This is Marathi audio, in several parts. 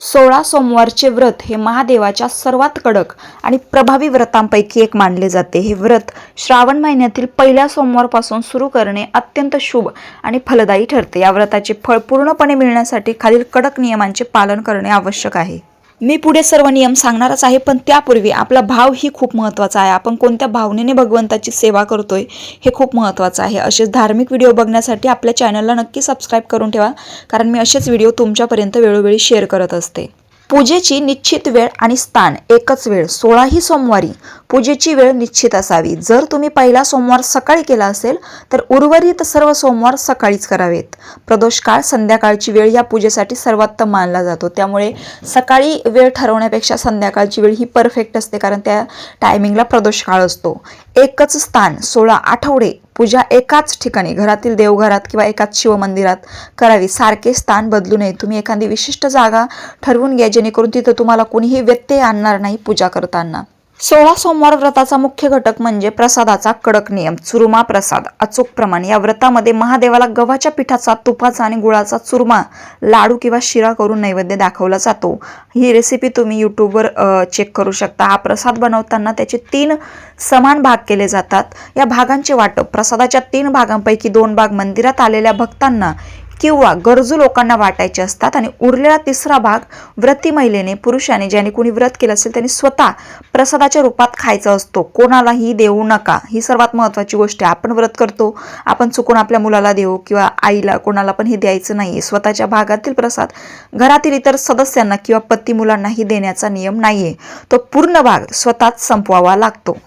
16 सोमवारचे व्रत हे महादेवाच्या सर्वात कडक आणि प्रभावी व्रतांपैकी एक मानले जाते। हे व्रत श्रावण महिन्यातील पहिल्या सोमवारपासून सुरू करणे अत्यंत शुभ आणि फलदायी ठरते। या व्रताचे फळ पूर्णपणे मिळण्यासाठी खालील कडक नियमांचे पालन करणे आवश्यक आहे। मी पुढे सर्व नियम सांगणारच आहे, पण त्यापूर्वी आपला भाव ही खूप महत्त्वाचा आहे। आपण कोणत्या भावनेने भगवंताची सेवा करतोय हे खूप महत्त्वाचं आहे। असेच धार्मिक व्हिडिओ बघण्यासाठी आपल्या चॅनलला नक्की सबस्क्राइब करून ठेवा, कारण मी असेच व्हिडिओ तुमच्यापर्यंत वेळोवेळी शेअर करत असते। पूजेची निश्चित वेळ आणि स्थान एकच वेळ। 16ही सोमवारी पूजेची वेळ निश्चित असावी। जर तुम्ही पहिला सोमवार सकाळी केला असेल तर उर्वरित सर्व सोमवार सकाळीच करावेत। प्रदोष काळ संध्याकाळची वेळ या पूजेसाठी सर्वोत्तम मानला जातो, त्यामुळे सकाळी वेळ ठरवण्यापेक्षा संध्याकाळची वेळ ही परफेक्ट असते, कारण त्या टायमिंगला प्रदोष काळ असतो। एकच स्थान 16 आठवडे पूजा एकाच ठिकाणी घरातील देवघरात किंवा एकाच शिवमंदिरात करावी। सारखे स्थान बदलू नये। तुम्ही एखादी विशिष्ट जागा ठरवून घ्या, जेणेकरून तिथे तुम्हाला कोणीही व्यत्यय आणणार नाही पूजा करताना। 16 सोमवार व्रताचा मुख्य घटक म्हणजे प्रसादाचा कडक नियम। चुरमा प्रसाद अचूक प्रमाण। या व्रतामध्ये महादेवाला गव्हाच्या पिठाचा, तुपाचा आणि गुळाचा चुरमा, लाडू किंवा शिरा करून नैवेद्य दाखवला जातो। ही रेसिपी तुम्ही यूट्यूबवर चेक करू शकता। हा प्रसाद बनवताना त्याचे 3 समान भाग केले जातात। या भागांचे वाटप प्रसादाच्या 3 भागांपैकी 2 भाग मंदिरात आलेल्या भक्तांना किंवा गरजू लोकांना वाटायचे असतात आणि उरलेला 3रा भाग व्रती महिलेने, पुरुषाने, ज्याने कोणी व्रत केलं असेल त्यांनी स्वतः प्रसादाच्या रूपात खायचा असतो। कोणालाही देऊ नका, ही सर्वात महत्त्वाची गोष्ट आहे। आपण व्रत करतो, आपण चुकून आपल्या मुलाला देऊ किंवा आईला, कोणाला पण हे द्यायचं नाहीये। स्वतःच्या भागातील प्रसाद घरातील इतर सदस्यांना किंवा पती मुलांनाही देण्याचा नियम नाहीये। तो पूर्ण भाग स्वतःच संपवावा लागतो।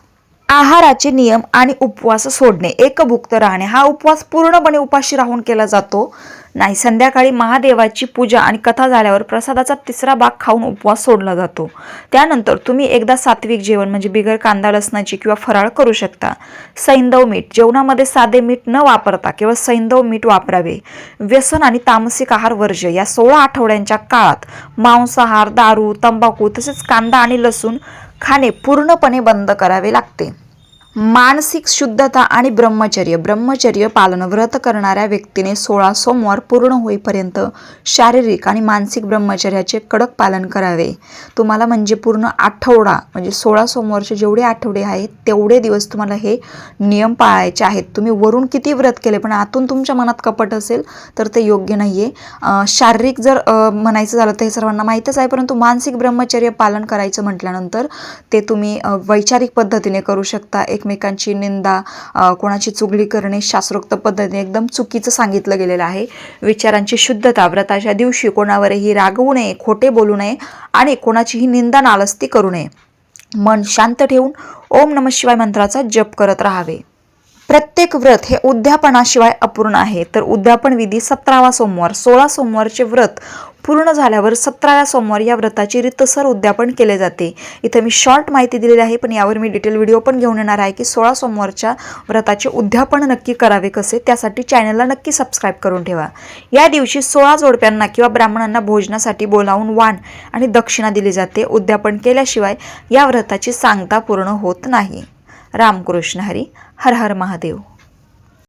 आहाराचे नियम आणि उपवास सोडणे। एकभुक्त राहणे। हा उपवास पूर्णपणे उपाशी राहून केला जातो नाही। संध्याकाळी महादेवाची पूजा आणि कथा झाल्यावर प्रसादाचा 3रा भाग खाऊन उपवास सोडला जातो। त्यानंतर तुम्ही एकदा सात्विक जेवण म्हणजे बिगर कांदा लसणाची किंवा फराळ करू शकता। सैंधव मीठ। जेवणामध्ये साधे मीठ न वापरता केवळ सैंधव मीठ वापरावे। व्यसन आणि तामसिक आहार वर्ज्य। या 16 आठवड्यांच्या काळात मांसाहार, दारू, तंबाखू तसेच कांदा आणि लसूण खाणे पूर्णपणे बंद करावे लागते। मानसिक शुद्धता आणि ब्रह्मचर्य। ब्रह्मचर्य पालन। व्रत करणाऱ्या व्यक्तीने 16 सोमवार पूर्ण होईपर्यंत शारीरिक आणि मानसिक ब्रह्मचर्याचे कडक पालन करावे। तुम्हाला म्हणजे पूर्ण आठवडा म्हणजे 16 सोमवारचे जेवढे आठवडे आहेत तेवढे दिवस तुम्हाला हे नियम पाळायचे आहेत। तुम्ही वरून किती व्रत केले पण आतून तुमच्या मनात कपट असेल तर ते योग्य नाहीये। शारीरिक जर म्हणायचं झालं तर हे सर्वांना माहीतच आहे, परंतु मानसिक ब्रह्मचर्य पालन करायचं म्हटल्यानंतर ते तुम्ही वैचारिक पद्धतीने करू शकता। एकमेकांची निंदा, कोणाची चुगली करणे शास्त्रोक्त पद्धतीने एकदम चुकीचं सांगितलं गेलेलं आहे। विचारांची शुद्धता। व्रताच्या दिवशी कोणावरही रागवू नये, खोटे बोलू नये आणि कोणाचीही निंदा नालस्ती करू नये। मन शांत ठेवून ओम नमः शिवाय मंत्राचा जप करत राहावे। प्रत्येक व्रत हे उद्यापनाशिवाय अपूर्ण आहे, तर उद्यापन विधी 17वा सोमवार। 16 सोमवारचे व्रत पूर्ण झाल्यावर 17व्या सोमवार या व्रताची रीतसर उद्यापन केले जाते। इथे मी शॉर्ट माहिती दिलेली आहे, पण यावर मी डिटेल व्हिडिओ पण घेऊन येणार आहे की 16 सोमवारच्या व्रताचे उद्यापन नक्की करावे कसे, त्यासाठी चॅनलला नक्की सबस्क्राईब करून ठेवा। या दिवशी 16 जोडप्यांना किंवा ब्राह्मणांना भोजनासाठी बोलावून वाण आणि दक्षिणा दिली जाते। उद्यापन केल्याशिवाय या व्रताची सांगता पूर्ण होत नाही। रामकृष्ण हरी। हर हर महादेव।